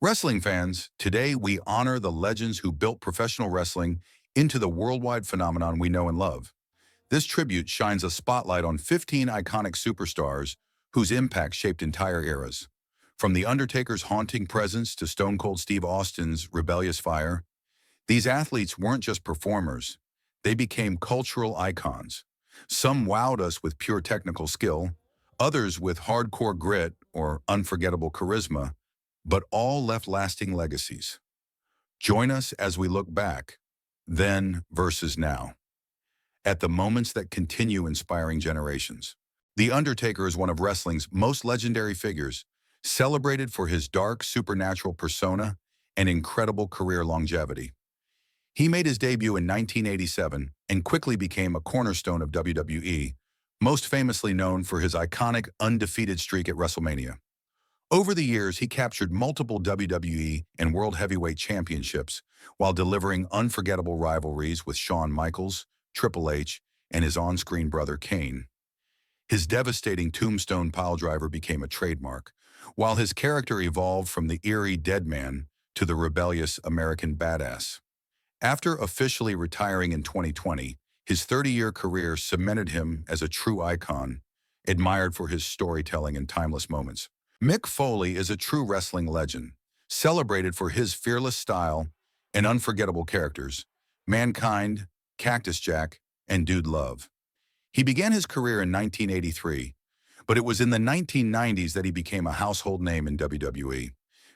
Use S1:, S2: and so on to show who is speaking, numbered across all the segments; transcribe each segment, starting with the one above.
S1: Wrestling fans, today we honor the legends who built professional wrestling into the worldwide phenomenon we know and love. This tribute shines a spotlight on 15 iconic superstars whose impact shaped entire eras. From The Undertaker's haunting presence to Stone Cold Steve Austin's rebellious fire, these athletes weren't just performers, they became cultural icons. Some wowed us with pure technical skill, others with hardcore grit or unforgettable charisma, but all left lasting legacies. Join us as we look back, then versus now, at the moments that continue inspiring generations. The Undertaker is one of wrestling's most legendary figures, celebrated for his dark supernatural persona and incredible career longevity. He made his debut in 1987 and quickly became a cornerstone of WWE, most famously known for his iconic undefeated streak at WrestleMania. Over the years, he captured multiple WWE and World Heavyweight Championships while delivering unforgettable rivalries with Shawn Michaels, Triple H, and his on-screen brother Kane. His devastating tombstone piledriver became a trademark, while his character evolved from the eerie dead man to the rebellious American badass. After officially retiring in 2020, his 30-year career cemented him as a true icon, admired for his storytelling and timeless moments. Mick Foley is a true wrestling legend, celebrated for his fearless style and unforgettable characters, Mankind, Cactus Jack, and Dude Love. He began his career in 1983, but it was in the 1990s that he became a household name in WWE.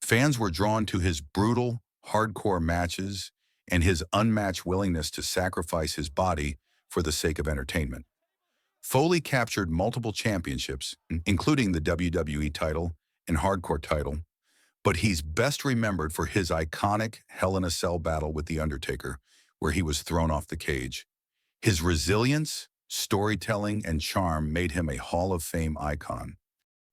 S1: Fans were drawn to his brutal, hardcore matches and his unmatched willingness to sacrifice his body for the sake of entertainment. Foley captured multiple championships, including the WWE title and Hardcore title, but he's best remembered for his iconic Hell in a Cell battle with The Undertaker, where he was thrown off the cage. His resilience, storytelling, and charm made him a Hall of Fame icon.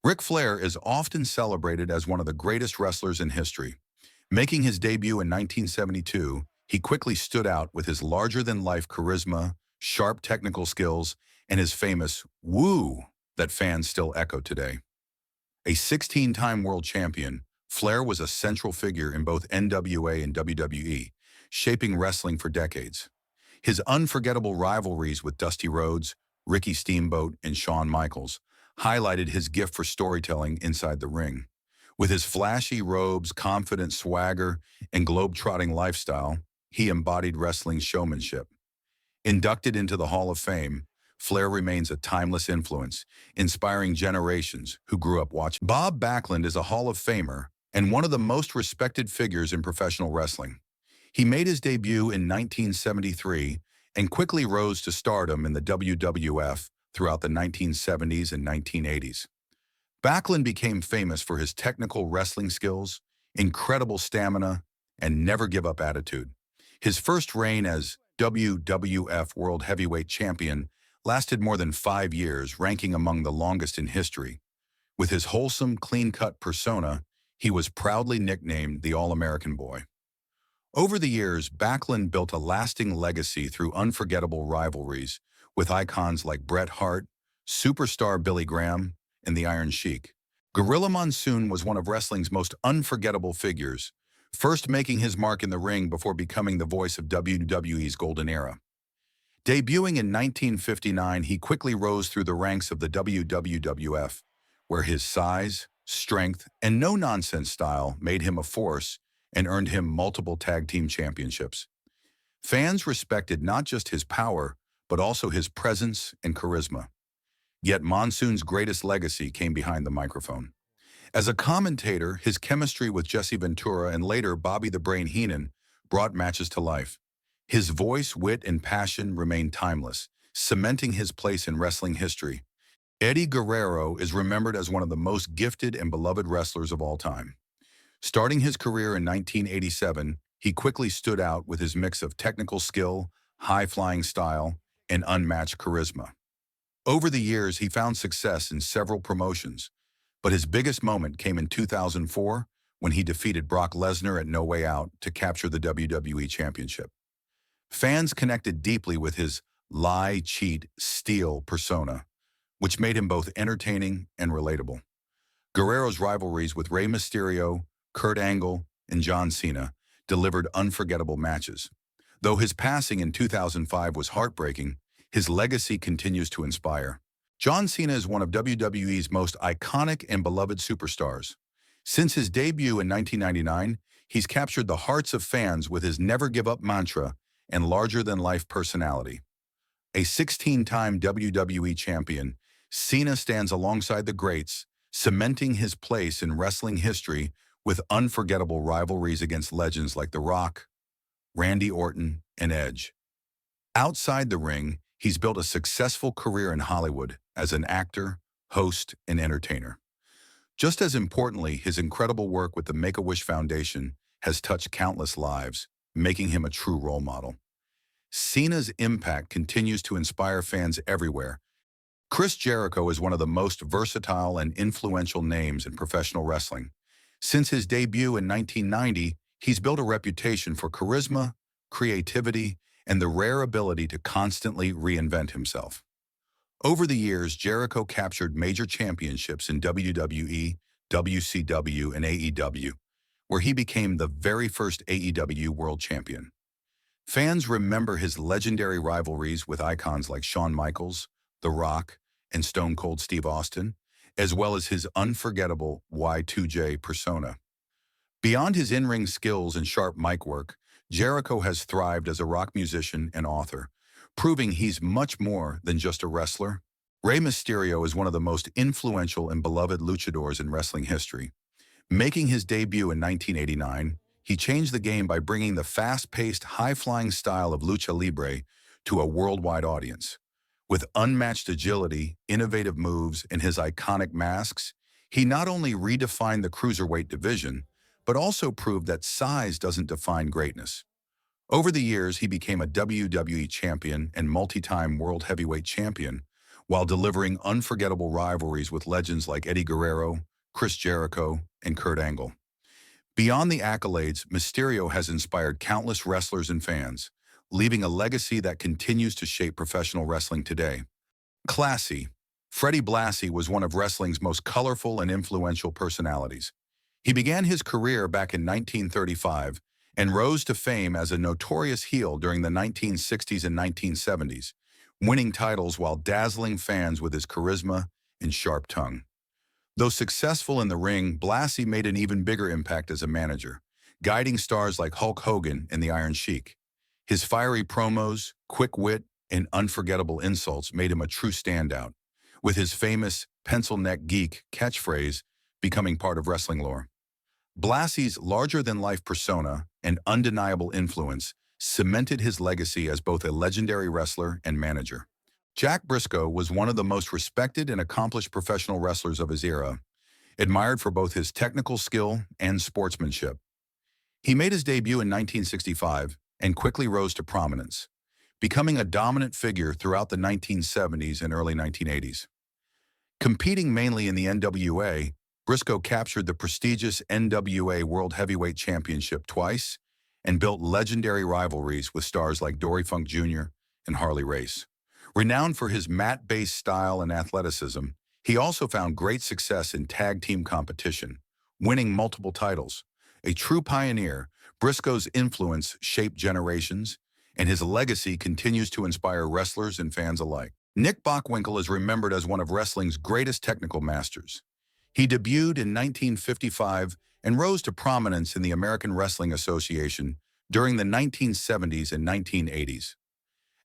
S1: Ric Flair is often celebrated as one of the greatest wrestlers in history. Making his debut in 1972, he quickly stood out with his larger-than-life charisma, sharp technical skills, and his famous "woo" that fans still echo today. A 16-time world champion, Flair was a central figure in both NWA and WWE, shaping wrestling for decades. His unforgettable rivalries with Dusty Rhodes, Ricky Steamboat, and Shawn Michaels highlighted his gift for storytelling inside the ring. With his flashy robes, confident swagger, and globe-trotting lifestyle, he embodied wrestling's showmanship. Inducted into the Hall of Fame, Flair remains a timeless influence, inspiring generations who grew up watching. Bob Backlund is a Hall of Famer and one of the most respected figures in professional wrestling. He made his debut in 1973 and quickly rose to stardom in the WWF throughout the 1970s and 1980s. Backlund became famous for his technical wrestling skills, incredible stamina, and never-give-up attitude. His first reign as WWF World Heavyweight Champion lasted more than 5 years, ranking among the longest in history. With his wholesome, clean-cut persona, he was proudly nicknamed the All-American Boy. Over the years, Backlund built a lasting legacy through unforgettable rivalries with icons like Bret Hart, superstar Billy Graham, and the Iron Sheik. Gorilla Monsoon was one of wrestling's most unforgettable figures, first making his mark in the ring before becoming the voice of WWE's golden era. Debuting in 1959, he quickly rose through the ranks of the WWF, where his size, strength, and no-nonsense style made him a force and earned him multiple tag team championships. Fans respected not just his power, but also his presence and charisma. Yet Monsoon's greatest legacy came behind the microphone. As a commentator, his chemistry with Jesse Ventura and later Bobby the Brain Heenan brought matches to life. His voice, wit, and passion remained timeless, cementing his place in wrestling history. Eddie Guerrero is remembered as one of the most gifted and beloved wrestlers of all time. Starting his career in 1987, he quickly stood out with his mix of technical skill, high-flying style, and unmatched charisma. Over the years, he found success in several promotions, but his biggest moment came in 2004 when he defeated Brock Lesnar at No Way Out to capture the WWE Championship. Fans connected deeply with his lie, cheat, steal persona, which made him both entertaining and relatable. Guerrero's rivalries with Rey Mysterio, Kurt Angle, and John Cena delivered unforgettable matches. Though his passing in 2005 was heartbreaking, his legacy continues to inspire. John Cena is one of WWE's most iconic and beloved superstars. Since his debut in 1999, he's captured the hearts of fans with his never-give-up mantra and larger-than-life personality. A 16-time WWE champion, Cena stands alongside the greats, cementing his place in wrestling history with unforgettable rivalries against legends like The Rock, Randy Orton, and Edge. Outside the ring, he's built a successful career in Hollywood as an actor, host, and entertainer. Just as importantly, his incredible work with the Make-A-Wish Foundation has touched countless lives, making him a true role model. Cena's impact continues to inspire fans everywhere. Chris Jericho is one of the most versatile and influential names in professional wrestling. Since his debut in 1990, he's built a reputation for charisma, creativity, and the rare ability to constantly reinvent himself. Over the years, Jericho captured major championships in WWE, WCW, and AEW, where he became the very first AEW World Champion. Fans remember his legendary rivalries with icons like Shawn Michaels, The Rock, and Stone Cold Steve Austin, as well as his unforgettable Y2J persona. Beyond his in-ring skills and sharp mic work, Jericho has thrived as a rock musician and author, proving he's much more than just a wrestler. Rey Mysterio is one of the most influential and beloved luchadors in wrestling history. Making his debut in 1989, he changed the game by bringing the fast-paced, high-flying style of lucha libre to a worldwide audience. With unmatched agility, innovative moves, and his iconic masks, he not only redefined the cruiserweight division, but also proved that size doesn't define greatness. Over the years, he became a WWE champion and multi-time world heavyweight champion, while delivering unforgettable rivalries with legends like Eddie Guerrero, Chris Jericho, and Kurt Angle. Beyond the accolades, Mysterio has inspired countless wrestlers and fans, leaving a legacy that continues to shape professional wrestling today. Classy. Freddie Blassie was one of wrestling's most colorful and influential personalities. He began his career back in 1935 and rose to fame as a notorious heel during the 1960s and 1970s, winning titles while dazzling fans with his charisma and sharp tongue. Though successful in the ring, Blassie made an even bigger impact as a manager, guiding stars like Hulk Hogan and the Iron Sheik. His fiery promos, quick wit, and unforgettable insults made him a true standout, with his famous "pencil neck geek" catchphrase becoming part of wrestling lore. Blassie's larger-than-life persona and undeniable influence cemented his legacy as both a legendary wrestler and manager. Jack Briscoe was one of the most respected and accomplished professional wrestlers of his era, admired for both his technical skill and sportsmanship. He made his debut in 1965 and quickly rose to prominence, becoming a dominant figure throughout the 1970s and early 1980s. Competing mainly in the NWA, Briscoe captured the prestigious NWA World Heavyweight Championship twice and built legendary rivalries with stars like Dory Funk Jr. and Harley Race. Renowned for his mat-based style and athleticism, he also found great success in tag team competition, winning multiple titles. A true pioneer, Briscoe's influence shaped generations, and his legacy continues to inspire wrestlers and fans alike. Nick Bockwinkel is remembered as one of wrestling's greatest technical masters. He debuted in 1955 and rose to prominence in the American Wrestling Association during the 1970s and 1980s.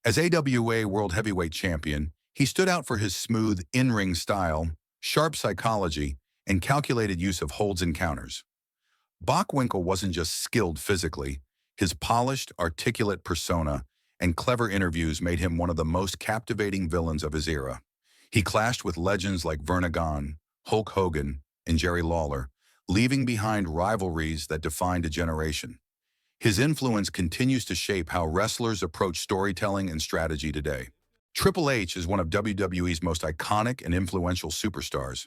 S1: As AWA World Heavyweight Champion, he stood out for his smooth in-ring style, sharp psychology, and calculated use of holds and counters. Bockwinkel wasn't just skilled physically. His polished, articulate persona and clever interviews made him one of the most captivating villains of his era. He clashed with legends like Verna Gone, Hulk Hogan, and Jerry Lawler, leaving behind rivalries that defined a generation. His influence continues to shape how wrestlers approach storytelling and strategy today. Triple H is one of WWE's most iconic and influential superstars.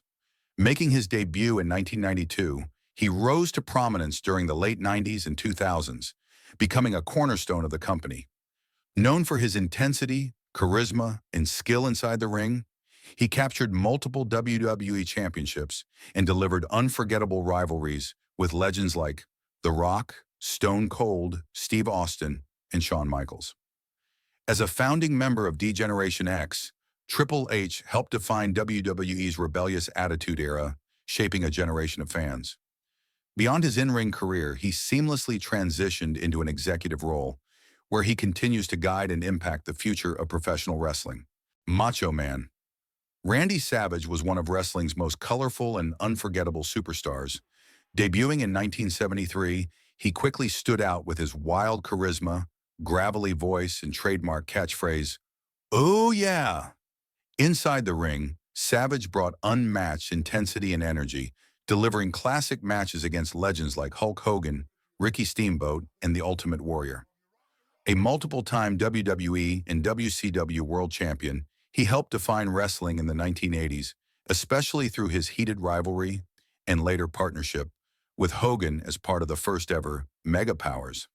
S1: Making his debut in 1992, he rose to prominence during the late 90s and 2000s, becoming a cornerstone of the company. Known for his intensity, charisma, and skill inside the ring, he captured multiple WWE championships and delivered unforgettable rivalries with legends like The Rock, Stone Cold, Steve Austin, and Shawn Michaels. As a founding member of D-Generation X, Triple H helped define WWE's rebellious attitude era, shaping a generation of fans. Beyond his in-ring career, he seamlessly transitioned into an executive role, where he continues to guide and impact the future of professional wrestling. Macho Man. Randy Savage was one of wrestling's most colorful and unforgettable superstars. Debuting in 1973, he quickly stood out with his wild charisma, gravelly voice, and trademark catchphrase, "Oh yeah!" Inside the ring, Savage brought unmatched intensity and energy, delivering classic matches against legends like Hulk Hogan, Ricky Steamboat, and The Ultimate Warrior. A multiple-time WWE and WCW world champion, he helped define wrestling in the 1980s, especially through his heated rivalry and later partnership with Hogan as part of the first-ever Mega Powers.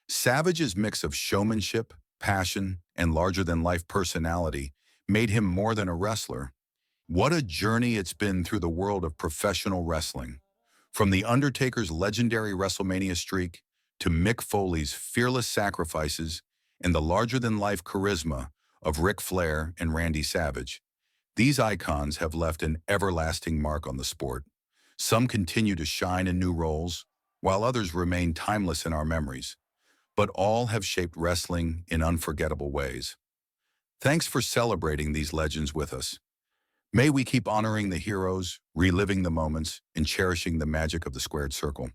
S1: Savage's mix of showmanship, passion, and larger-than-life personality made him more than a wrestler. What a journey it's been through the world of professional wrestling. From The Undertaker's legendary WrestleMania streak to Mick Foley's fearless sacrifices and the larger-than-life charisma of Ric Flair and Randy Savage, these icons have left an everlasting mark on the sport. Some continue to shine in new roles, while others remain timeless in our memories. But all have shaped wrestling in unforgettable ways. Thanks for celebrating these legends with us. May we keep honoring the heroes, reliving the moments, and cherishing the magic of the squared circle.